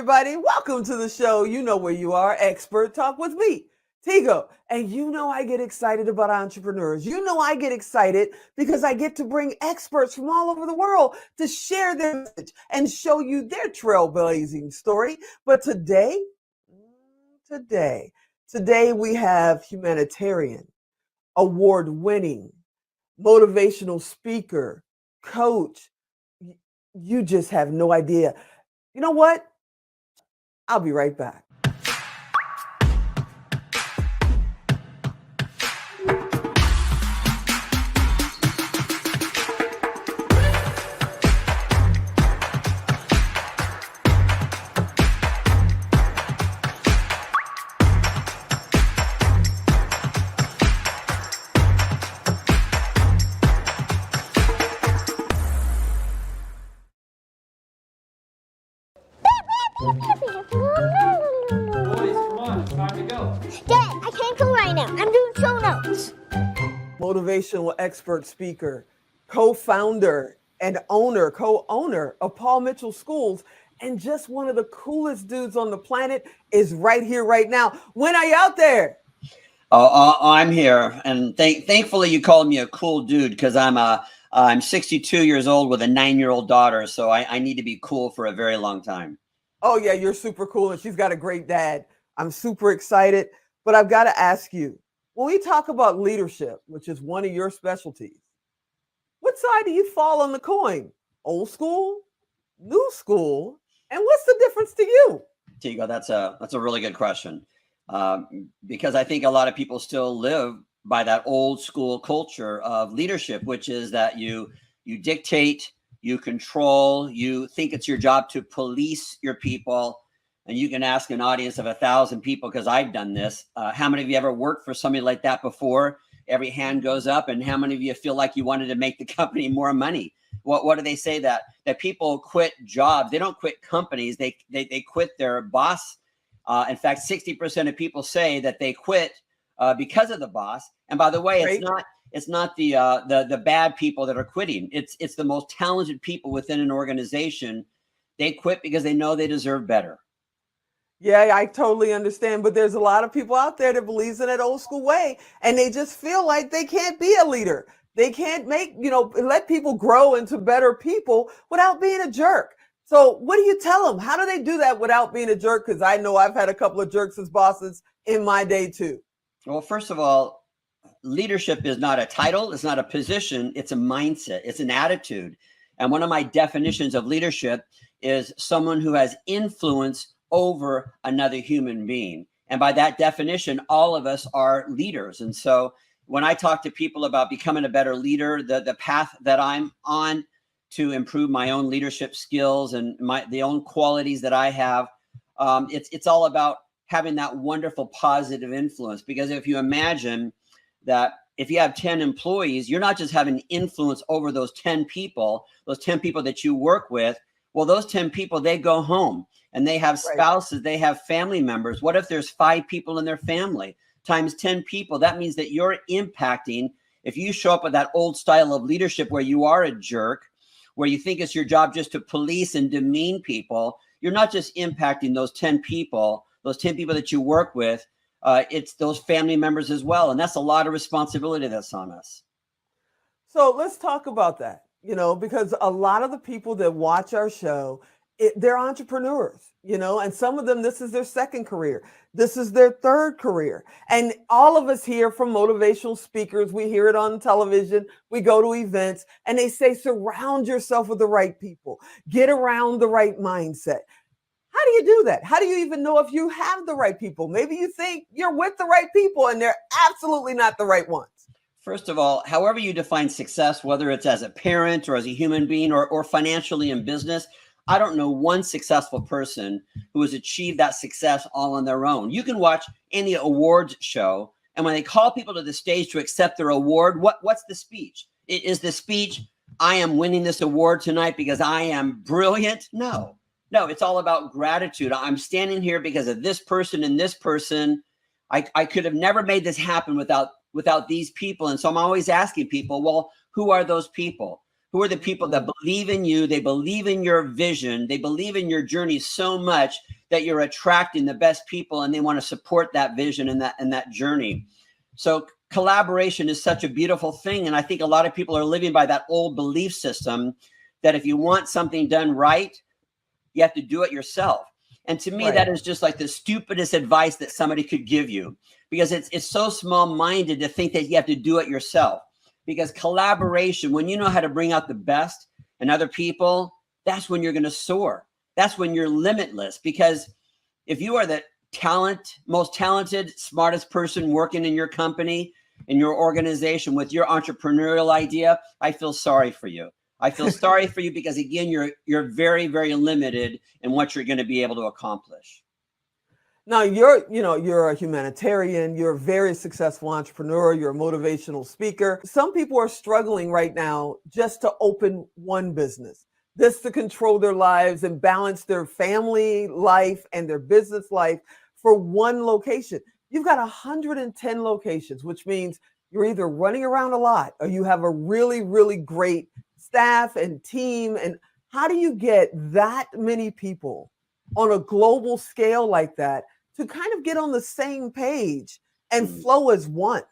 everybody. Welcome to the show. You know where you are. Expert Talk with me, Tigo. And you know I get excited about entrepreneurs. You know I get excited because I get to bring experts from all over the world to share their message and show you their trailblazing story. But today we have humanitarian, award-winning, motivational speaker, coach. You just have no idea. You know what? I'll be right back. Motivational expert speaker, co-founder and co-owner of Paul Mitchell Schools, and just one of the coolest dudes on the planet is right here, right now. When are you out there? I'm here, and thankfully you called me a cool dude because I'm 62 years old with a 9-year-old daughter, so I need to be cool for a very long time. Oh yeah, you're super cool, and she's got a great dad. I'm super excited, but I've got to ask you, when we talk about leadership, which is one of your specialties, what side do you fall on the coin? Old school, new school, and what's the difference to you? Tigo, that's a really good question, because I think a lot of people still live by that old school culture of leadership, which is that you dictate, you control, you think it's your job to police your people. And you can ask an audience of 1,000 people, because I've done this. How many of you ever worked for somebody like that before? Every hand goes up. And how many of you feel like you wanted to make the company more money? What do they say? That people quit jobs. They don't quit companies. They quit their boss. In fact, 60% of people say that they quit because of the boss. And by the way, it's not the bad people that are quitting. It's the most talented people within an organization. They quit because they know they deserve better. Yeah, I totally understand. But there's a lot of people out there that believes in that old school way, and they just feel like they can't be a leader. They can't let people grow into better people without being a jerk. So what do you tell them? How do they do that without being a jerk? Because I know I've had a couple of jerks as bosses in my day too. Well, first of all, leadership is not a title. It's not a position. It's a mindset. It's an attitude. And one of my definitions of leadership is someone who has influence over another human being. And by that definition, all of us are leaders. And so when I talk to people about becoming a better leader, the path that I'm on to improve my own leadership skills and the own qualities that I have, it's all about having that wonderful positive influence. Because if you imagine that if you have 10 employees, you're not just having influence over those 10 people that you work with. Well, those 10 people, they go home and they have spouses, right. They have family members. What if there's 5 people in their family times 10 people? That means that you're impacting. If you show up with that old style of leadership where you are a jerk, where you think it's your job just to police and demean people, you're not just impacting those 10 people that you work with. It's those family members as well. And that's a lot of responsibility that's on us. So let's talk about that. Because a lot of the people that watch our show, they're entrepreneurs, and some of them, this is their second career. This is their third career. And all of us hear from motivational speakers. We hear it on television. We go to events and they say, surround yourself with the right people. Get around the right mindset. How do you do that? How do you even know if you have the right people? Maybe you think you're with the right people and they're absolutely not the right ones. First of all, however you define success, whether it's as a parent or as a human being or financially in business, I don't know one successful person who has achieved that success all on their own. You can watch any awards show, and when they call people to the stage to accept their award, what's the speech? Is the speech, I am winning this award tonight because I am brilliant? No, it's all about gratitude. I'm standing here because of this person and this person. I could have never made this happen without these people. And so I'm always asking people, well, who are those people? Who are the people that believe in you? They believe in your vision. They believe in your journey so much that you're attracting the best people, and they want to support that vision and that journey. So collaboration is such a beautiful thing. And I think a lot of people are living by that old belief system that if you want something done right, you have to do it yourself. And to me, that is just like the stupidest advice that somebody could give you, because it's so small-minded to think that you have to do it yourself. Because collaboration, when you know how to bring out the best in other people, that's when you're going to soar. That's when you're limitless. Because if you are the most talented, smartest person working in your company, in your organization with your entrepreneurial idea, I feel sorry for you. I feel sorry for you because, again, you're very, very limited in what you're going to be able to accomplish. Now you're a humanitarian, you're a very successful entrepreneur, you're a motivational speaker. Some people are struggling right now just to open one business, just to control their lives and balance their family life and their business life for one location. You've got 110 locations, which means you're either running around a lot or you have a really, really great staff and team. And how do you get that many people on a global scale like that to kind of get on the same page and flow as one?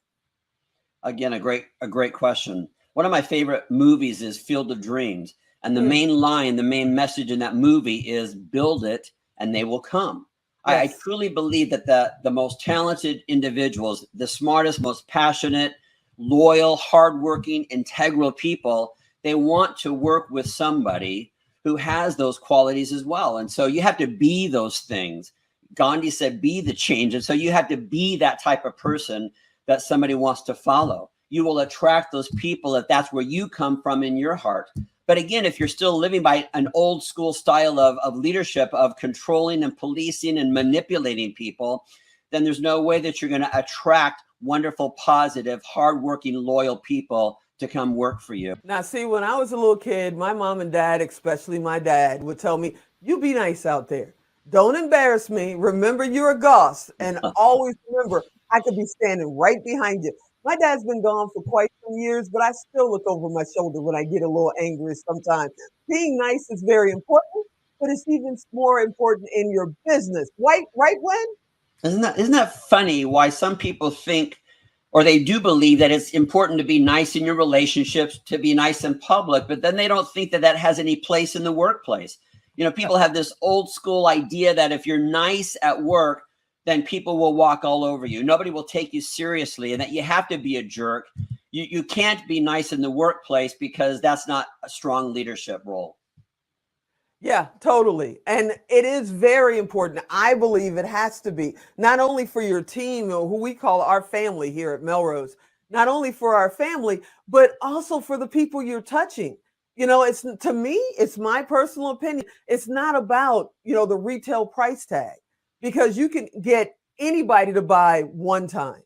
Again, a great question. One of my favorite movies is Field of Dreams. And the main line, the main message in that movie is build it and they will come. Yes. I truly believe that the most talented individuals, the smartest, most passionate, loyal, hardworking, integral people, they want to work with somebody who has those qualities as well. And so you have to be those things. Gandhi said, be the change. And so you have to be that type of person that somebody wants to follow. You will attract those people if that's where you come from in your heart. But again, if you're still living by an old school style of leadership, of controlling and policing and manipulating people, then there's no way that you're going to attract wonderful, positive, hardworking, loyal people to come work for you. Now, see, when I was a little kid, my mom and dad, especially my dad, would tell me, you be nice out there. Don't embarrass me. Remember, you're a Goss. And always remember, I could be standing right behind you. My dad's been gone for quite some years, but I still look over my shoulder when I get a little angry sometimes. Being nice is very important, but it's even more important in your business. Right, Winn? Isn't that funny why some people think, or they do believe, that it's important to be nice in your relationships, to be nice in public, but then they don't think that that has any place in the workplace. You know, people have this old school idea that if you're nice at work, then people will walk all over you. Nobody will take you seriously, and that you have to be a jerk. You can't be nice in the workplace because that's not a strong leadership role. Yeah, totally. And it is very important. I believe it has to be, not only for your team, who we call our family here at Melrose, not only for our family, but also for the people you're touching. You know, it's, to me, it's my personal opinion. It's not about, the retail price tag, because you can get anybody to buy one time.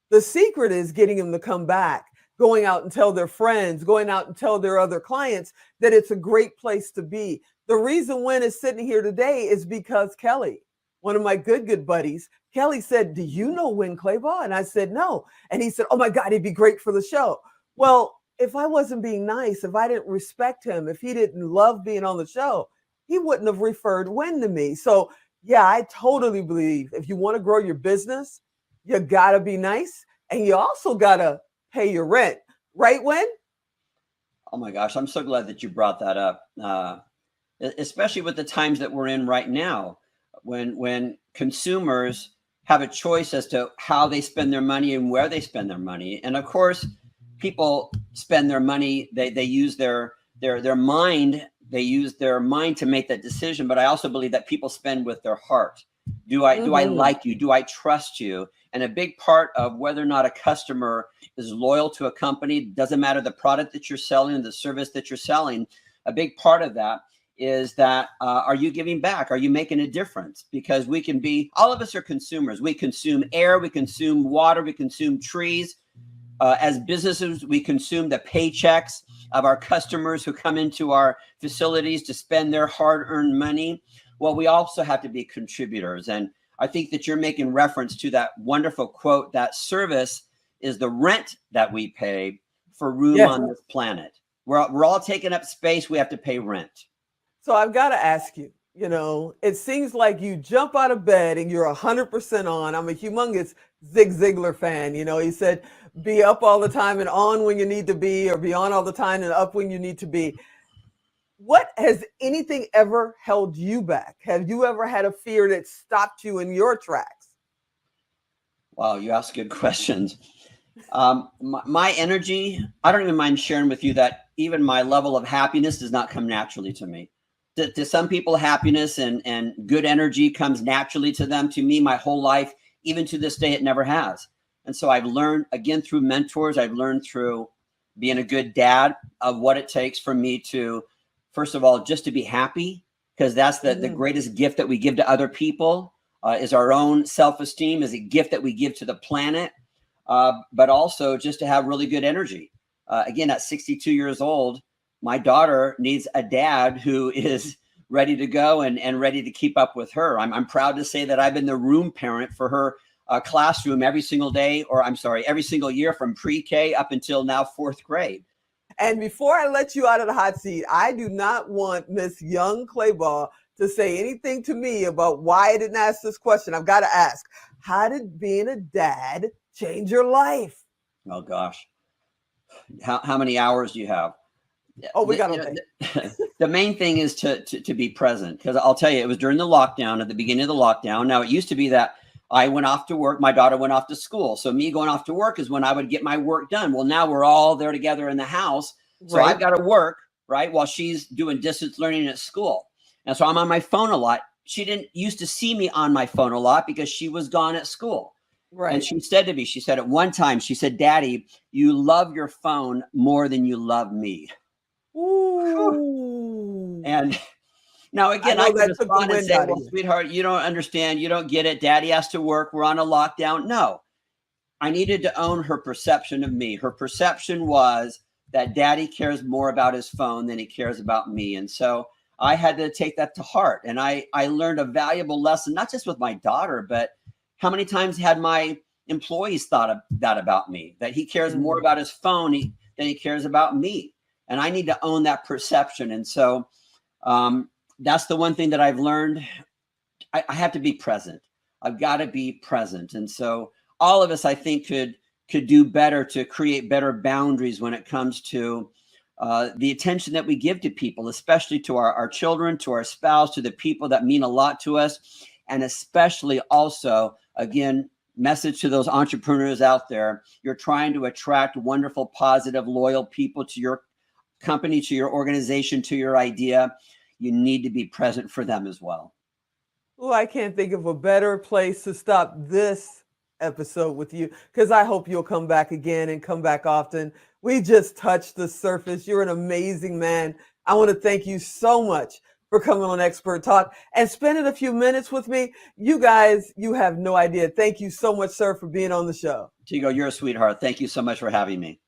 The secret is getting them to come back, going out and tell their friends, going out and tell their other clients that it's a great place to be. The reason Winn is sitting here today is because Kelly, one of my good buddies, Kelly said, do you know Winn Claybaugh? And I said, no. And he said, oh my God, he'd be great for the show. Well, if I wasn't being nice, if I didn't respect him, if he didn't love being on the show, he wouldn't have referred Winn to me. So yeah, I totally believe if you want to grow your business, you got to be nice, and you also got to pay your rent. Right, Winn? Oh my gosh, I'm so glad that you brought that up. Especially with the times that we're in right now, when consumers have a choice as to how they spend their money and where they spend their money. And of course, people spend their money, they use their mind. They use their mind to make that decision. But I also believe that people spend with their heart. Do I like you? Do I trust you? And a big part of whether or not a customer is loyal to a company, doesn't matter the product that you're selling, the service that you're selling, a big part of that is that are you giving back? Are you making a difference? Because we can be, all of us are consumers. We consume air, we consume water, we consume trees. As businesses, we consume the paychecks of our customers who come into our facilities to spend their hard-earned money. Well, we also have to be contributors. And I think that you're making reference to that wonderful quote, that service is the rent that we pay for room on this planet. We're all taking up space. We have to pay rent. So I've got to ask you, it seems like you jump out of bed and you're 100% on. I'm a humongous Zig Ziglar fan. He said, be up all the time and on when you need to be, or be on all the time and up when you need to be. What has anything ever held you back? Have you ever had a fear that stopped you in your tracks? Wow, you ask good questions. My energy, I don't even mind sharing with you that even my level of happiness does not come naturally to me. To some people, happiness and good energy comes naturally to them. To me, my whole life, even to this day, it never has. And so I've learned, again, through mentors, I've learned through being a good dad of what it takes for me to, first of all, just to be happy, because that's the greatest gift that we give to other people, is our own self-esteem, is a gift that we give to the planet, but also just to have really good energy. Again, at 62 years old, my daughter needs a dad who is ready to go and ready to keep up with her. I'm proud to say that I've been the room parent for her classroom every single day, or I'm sorry, every single year from pre-K up until now 4th grade. And before I let you out of the hot seat, I do not want Miss Young Claybaugh to say anything to me about why I didn't ask this question. I've got to ask, how did being a dad change your life? Oh gosh. How many hours do you have? Oh, we got to The main thing is to be present, because I'll tell you, it was during the lockdown, at the beginning of the lockdown. Now, it used to be that I went off to work, my daughter went off to school. So me going off to work is when I would get my work done. Well, now we're all there together in the house. So I've got to work, right, while she's doing distance learning at school. And so I'm on my phone a lot. She didn't used to see me on my phone a lot because she was gone at school. Right. And she said to me, she said at one time, she said, "Daddy, you love your phone more than you love me." Ooh. And now, again, I could respond and say, "Well, sweetheart, you don't understand. You don't get it. Daddy has to work. We're on a lockdown." No, I needed to own her perception of me. Her perception was that Daddy cares more about his phone than he cares about me. And so I had to take that to heart. And I learned a valuable lesson, not just with my daughter, but how many times had my employees thought of that about me, that he cares more about his phone than he cares about me. And I need to own that perception. And so that's the one thing that I've learned. I have to be present. I've got to be present. And so all of us, I think, could do better to create better boundaries when it comes to the attention that we give to people, especially to our children, to our spouse, to the people that mean a lot to us. And especially also, again, message to those entrepreneurs out there. You're trying to attract wonderful, positive, loyal people to your company, to your organization, to your idea. You need to be present for them as well. Oh, I can't think of a better place to stop this episode with you, because I hope you'll come back again and come back often. We just touched the surface. You're an amazing man. I want to thank you so much for coming on Expert Talk and spending a few minutes with me. You guys, you have no idea. Thank you so much, sir, for being on the show. Tigo, you're a sweetheart. Thank you so much for having me.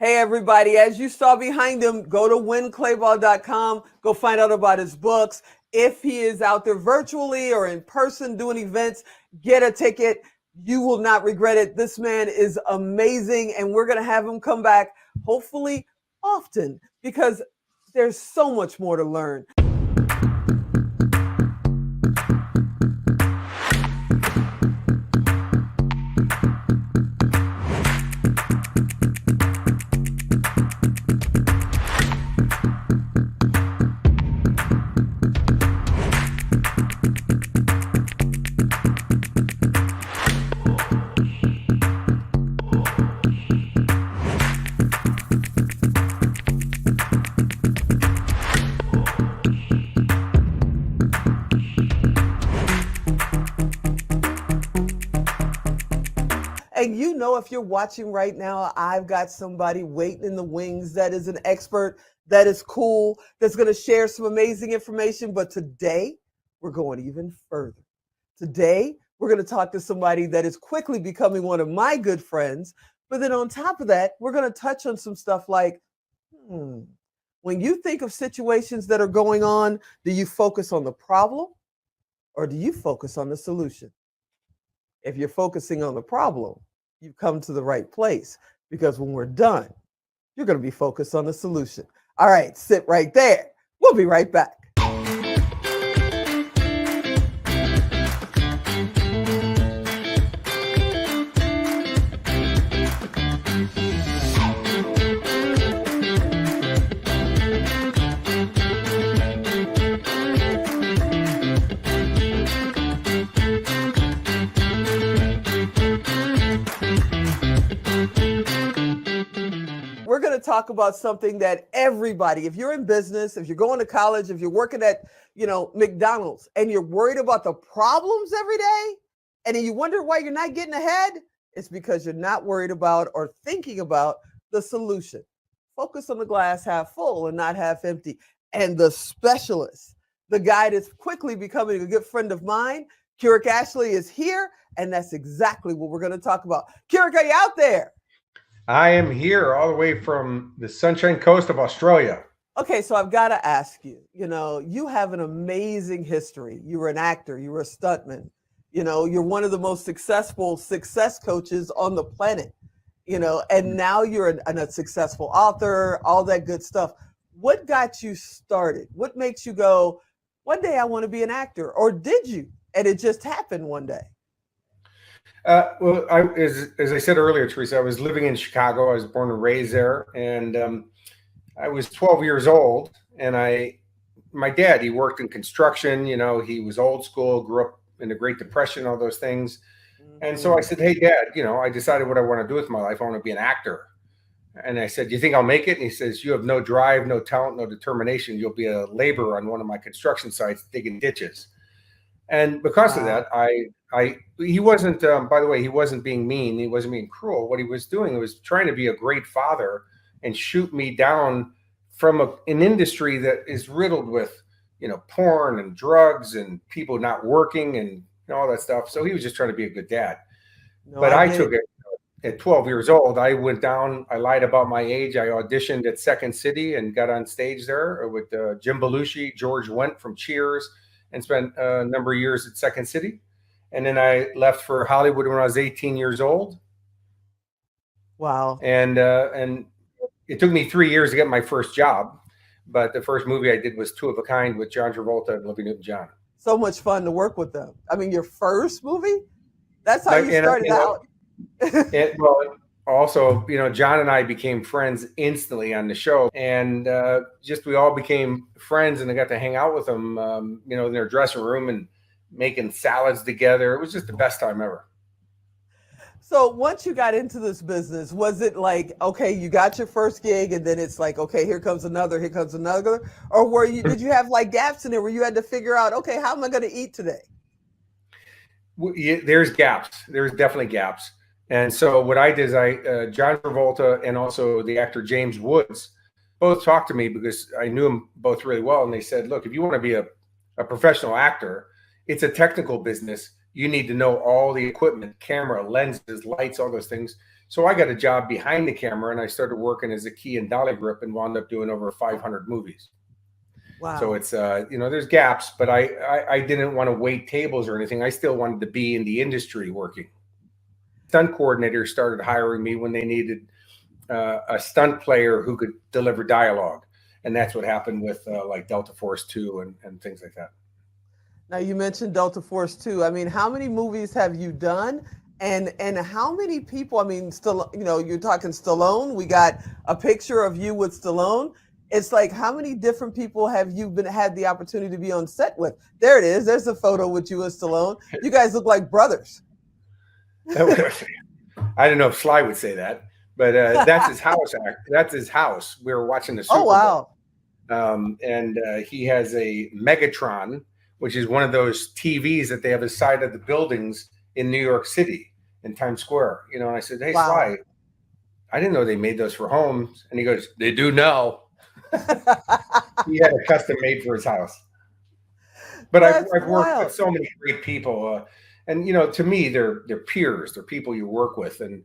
Hey, everybody, as you saw behind him, go to winnclaybaugh.com. Go find out about his books. If he is out there virtually or in person doing events, get a ticket. You will not regret it. This man is amazing, and we're going to have him come back, hopefully often, because there's so much more to learn. And you know, if you're watching right now, I've got somebody waiting in the wings that is an expert, that is cool, that's going to share some amazing information. But today, we're going even further. Today, we're going to talk to somebody that is quickly becoming one of my good friends. But then on top of that, we're going to touch on some stuff like, when you think of situations that are going on, do you focus on the problem or do you focus on the solution? If you're focusing on the problem, you've come to the right place, because when we're done, you're going to be focused on the solution. All right, sit right there. We'll be right back. We're going to talk about something that everybody, if you're in business, if you're going to college, if you're working at, McDonald's and you're worried about the problems every day and then you wonder why you're not getting ahead, it's because you're not worried about or thinking about the solution. Focus on the glass half full and not half empty. And the specialist, the guy that's quickly becoming a good friend of mine, Kurek Ashley, is here. And that's exactly what we're going to talk about. Kurek, are you out there? I am here all the way from the Sunshine Coast of Australia. Okay, so I've got to ask you, you have an amazing history. You were an actor, you were a stuntman, you're one of the most successful success coaches on the planet, and now you're a successful author, all that good stuff. What got you started? What makes you go, one day I want to be an actor? Or did you? And it just happened one day? Well, as I said earlier, Theresa, I was living in Chicago. I was born and raised there, and I was 12 years old. And my dad, he worked in construction. He was old school, grew up in the Great Depression, all those things. Mm-hmm. And so I said, "Hey, Dad, I decided what I want to do with my life. I want to be an actor." And I said, "Do you think I'll make it?" And he says, "You have no drive, no talent, no determination. You'll be a laborer on one of my construction sites digging ditches." And because of that, he wasn't, by the way, he wasn't being mean. He wasn't being cruel. What he was doing was trying to be a great father and shoot me down from an industry that is riddled with, porn and drugs and people not working and all that stuff. So he was just trying to be a good dad. But I took it at 12 years old. I went down, I lied about my age. I auditioned at Second City and got on stage there with Jim Belushi, George Wendt from Cheers, and spent a number of years at Second City. And then I left for Hollywood when I was 18 years old. Wow. And it took me 3 years to get my first job. But the first movie I did was Two of a Kind with John Travolta and Olivia Newton-John. So much fun to work with them. I mean, your first movie? That's how you started out. Well, also, John and I became friends instantly on the show. And we all became friends, and I got to hang out with them, in their dressing room and making salads together. It was just the best time ever. So once you got into this business, was it like, okay, you got your first gig and then it's like, okay, here comes another, or did you have like gaps in there where you had to figure out, okay, how am I going to eat today? There's gaps. There's definitely gaps. And so what I did is John Travolta and also the actor James Woods both talked to me because I knew them both really well. And they said, look, if you want to be a professional actor, it's a technical business. You need to know all the equipment, camera, lenses, lights, all those things. So I got a job behind the camera and I started working as a key and dolly grip and wound up doing over 500 movies. Wow. So it's, there's gaps, but I didn't want to wait tables or anything. I still wanted to be in the industry working. Stunt coordinators started hiring me when they needed a stunt player who could deliver dialogue. And that's what happened with like Delta Force 2 and things like that. Now you mentioned Delta Force 2. I mean, how many movies have you done? And how many people, I mean, still, you're talking Stallone. We got a picture of you with Stallone. It's like, how many different people have you had the opportunity to be on set with? There it is. There's a photo with you and Stallone. You guys look like brothers. I don't know if Sly would say that, but that's his house. That's his house. We were watching the Super Bowl. And he has a Megatron, which is one of those TVs that they have inside of the buildings in New York City in Times Square. And I said, hey, Sly, I didn't know they made those for homes. And he goes, they do now. He had a custom made for his house. But I've worked with so many great people. And, to me, they're peers. They're people you work with. And,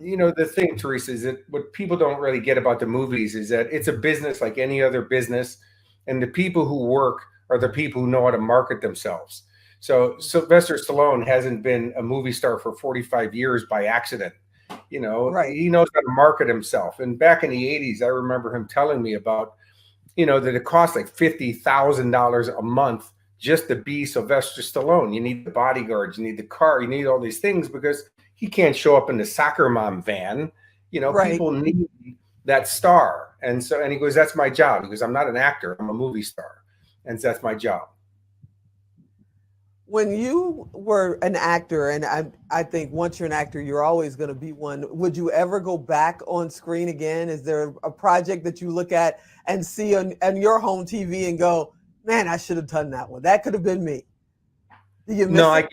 the thing, Theresa, is that what people don't really get about the movies is that it's a business like any other business. And the people who work are the people who know how to market themselves. So Sylvester Stallone hasn't been a movie star for 45 years by accident. You know, Right. he knows how to market himself. And back in the 80s, I remember him telling me about, you know, that it costs like $50,000 a month just to be Sylvester Stallone. You need the bodyguards, you need the car, you need all these things because he can't show up in the soccer mom van. You know, Right. people need that star. And so, and he goes, that's my job. He goes, I'm not an actor, I'm a movie star. And so that's my job. When you were an actor, and I think once you're an actor, you're always going to be one. Would you ever go back on screen again? Is there a project that you look at and see on your home TV and go, man, I should have done that one. That could have been me. Do you miss No, it?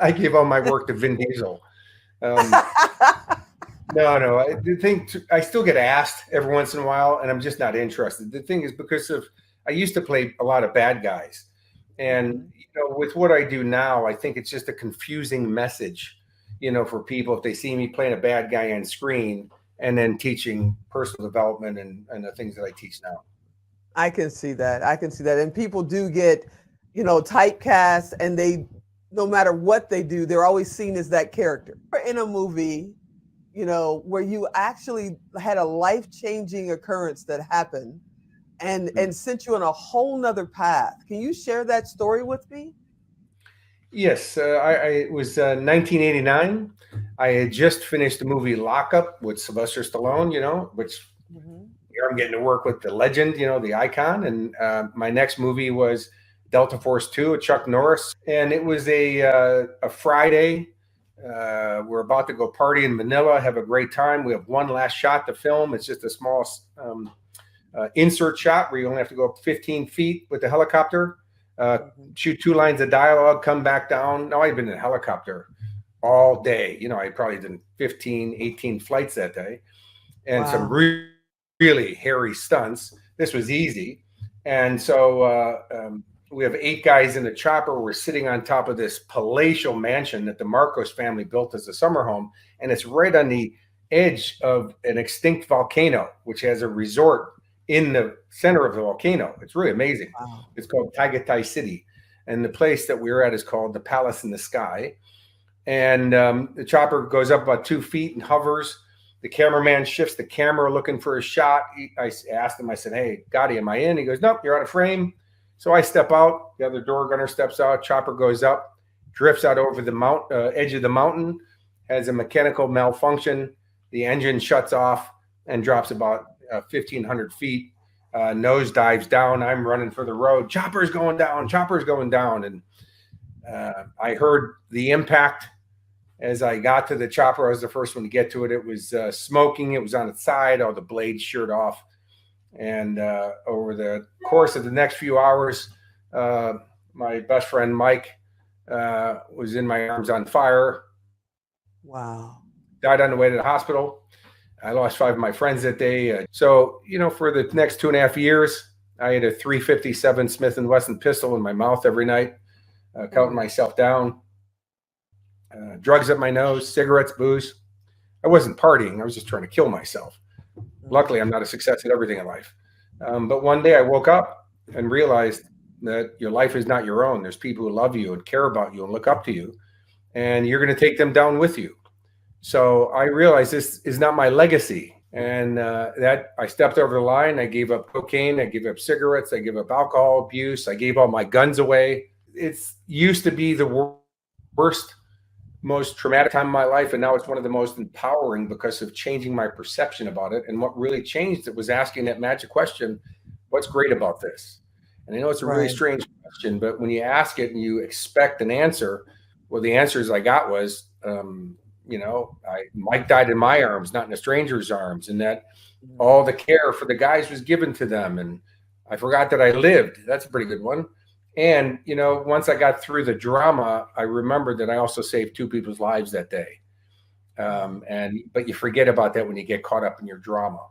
I gave all my work to Vin Diesel. No. The thing, I still get asked every once in a while, and I'm just not interested. The thing is because of, I used to play a lot of bad guys. And, you know, with what I do now, I think it's just a confusing message, you know, for people if they see me playing a bad guy on screen and then teaching personal development and the things that I teach now. I can see that. I can see that. And people do get, you know, typecast, and they, no matter what they do, they're always seen as that character. In a movie, you know, where you actually had a life-changing occurrence that happened and sent you on a whole nother path. Can you share that story with me? Yes, it was 1989. I had just finished the movie Lockup with Sylvester Stallone, you know, which here I'm getting to work with the legend, you know, the icon. And my next movie was Delta Force 2 with Chuck Norris. And it was a Friday. We're about to go party in Manila, have a great time. We have one last shot to film. It's just a small insert shot where you only have to go up 15 feet with the helicopter, shoot 2 lines of dialogue, come back down. Now, I've been in a helicopter all day. You know, I probably did 15, 18 flights that day, and some really hairy stunts. This was easy. And so we have 8 guys in the chopper. We're sitting on top of this palatial mansion that the Marcos family built as a summer home. And it's right on the edge of an extinct volcano, which has a resort in the center of the volcano. It's really amazing. Wow. It's called Tagaytay City. And the place that we were at is called the Palace in the Sky. And the chopper goes up about 2 feet and hovers. The cameraman shifts the camera looking for a shot. I asked him, I said, hey, Gotti, am I in? He goes, nope, you're out of frame. So I step out. The other door gunner steps out. Chopper goes up, drifts out over the edge of the mountain, has a mechanical malfunction. The engine shuts off and drops about 1,500 feet. Nose dives down. I'm running for the road. Chopper's going down. Chopper's going down. And I heard the impact as I got to the chopper. I was the first one to get to it. It was smoking. It was on its side. All the blades sheared off. And over the course of the next few hours, my best friend Mike was in my arms on fire. Wow. Died on the way to the hospital. I lost 5 of my friends that day. So, you know, for the next 2.5 years, I had a .357 Smith & Wesson pistol in my mouth every night, counting myself down. Drugs up my nose, cigarettes, booze. I wasn't partying. I was just trying to kill myself. Luckily, I'm not a success at everything in life. But one day I woke up and realized that your life is not your own. There's people who love you and care about you and look up to you, and you're going to take them down with you. So I realized this is not my legacy. And that I stepped over the line. I gave up cocaine. I gave up cigarettes. I gave up alcohol abuse. I gave all my guns away. It's used to be the worst, most traumatic time of my life. And now it's one of the most empowering because of changing my perception about it. And what really changed it was asking that magic question, what's great about this? And I know it's a really strange question, but when you ask it and you expect an answer, well, the answers I got was, you know, Mike died in my arms, not in a stranger's arms, and that all the care for the guys was given to them. And I forgot that I lived. That's a pretty good one. And, you know, once I got through the drama, I remembered that I also saved 2 people's lives that day. But you forget about that when you get caught up in your drama.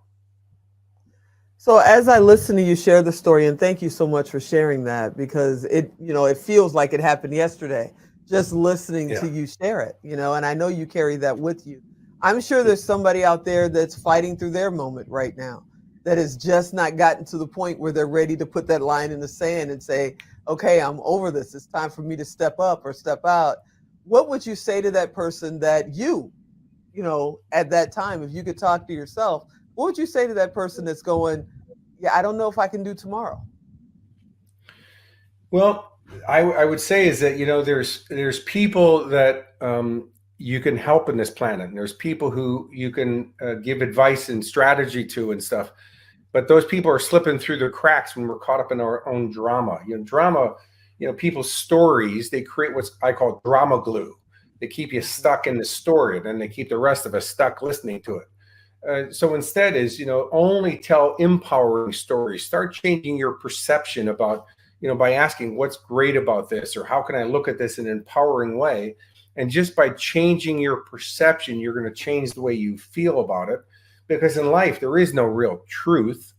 So as I listen to you share the story, and thank you so much for sharing that, because it, you know, it feels like it happened yesterday, just listening to you share it, you know, and I know you carry that with you. I'm sure there's somebody out there that's fighting through their moment right now that has just not gotten to the point where they're ready to put that line in the sand and say, okay, I'm over this. It's time for me to step up or step out. What would you say to that person that you at that time, if you could talk to yourself, what would you say to that person that's going, yeah, I don't know if I can do tomorrow? Well, I would say is that, there's people that you can help in this planet. And there's people who you can give advice and strategy to and stuff. But those people are slipping through the cracks when we're caught up in our own drama. Drama, people's stories, they create what's I call drama glue. They keep you stuck in the story, and then they keep the rest of us stuck listening to it. So instead is, only tell empowering stories. Start changing your perception about, by asking what's great about this, or how can I look at this in an empowering way? And just by changing your perception, you're going to change the way you feel about it. Because in life, there is no real truth.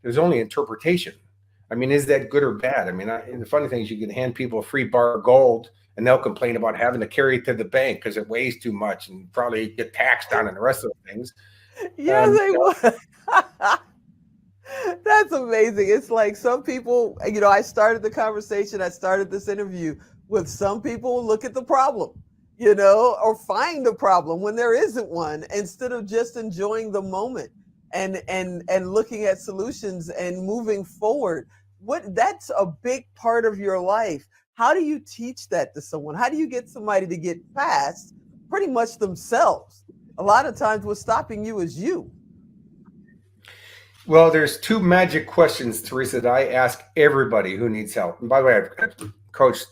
There's only interpretation. I mean, is that good or bad? I mean, the funny thing is you can hand people a free bar of gold and they'll complain about having to carry it to the bank because it weighs too much and probably get taxed on and the rest of the things. Yeah, they would. That's amazing. It's like some people, I started the conversation, I started this interview with some people look at the problem, or find the problem when there isn't one, instead of just enjoying the moment and looking at solutions and moving forward. That's a big part of your life. How do you teach that to someone? How do you get somebody to get past pretty much themselves? A lot of times what's stopping you is you. Well, there's two magic questions, Theresa, that I ask everybody who needs help. And by the way, I've coached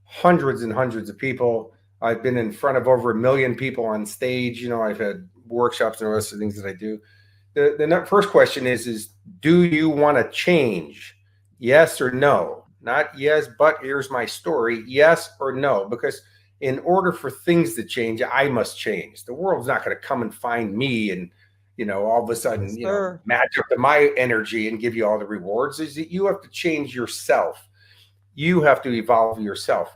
hundreds and hundreds of people. I've been in front of over 1 million people on stage. I've had workshops and the rest of the things that I do. The first question is do you want to change? Yes or no? Not yes, but here's my story. Yes or no? Because in order for things to change, I must change. The world's not going to come and find me and, all of a sudden, match up to my energy and give you all the rewards. Is that you have to change yourself. You have to evolve yourself.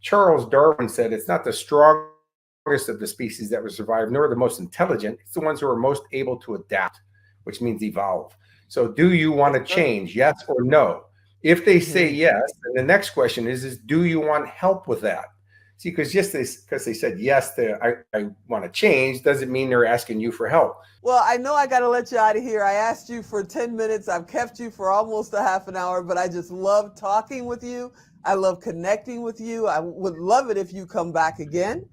Charles Darwin said it's not the strongest of the species that will survive, nor the most intelligent. It's the ones who are most able to adapt, which means evolve. So do you want to change? Yes or no? If they say yes, then the next question is do you want help with that? See, because they said yes to I want to change doesn't mean they're asking you for help. Well, I know I got to let you out of here. I asked you for 10 minutes. I've kept you for almost a half an hour, but I just love talking with you. I love connecting with you. I would love it if you come back again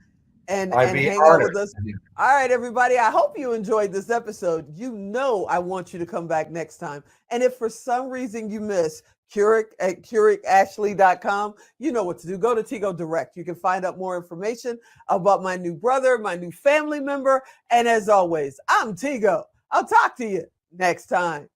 and hang out with us. All right, everybody. I hope you enjoyed this episode. I want you to come back next time. And if for some reason you miss Kurek at KurekAshley.com, you know what to do. Go to Tigo Direct. You can find out more information about my new brother, my new family member. And as always, I'm Tigo. I'll talk to you next time.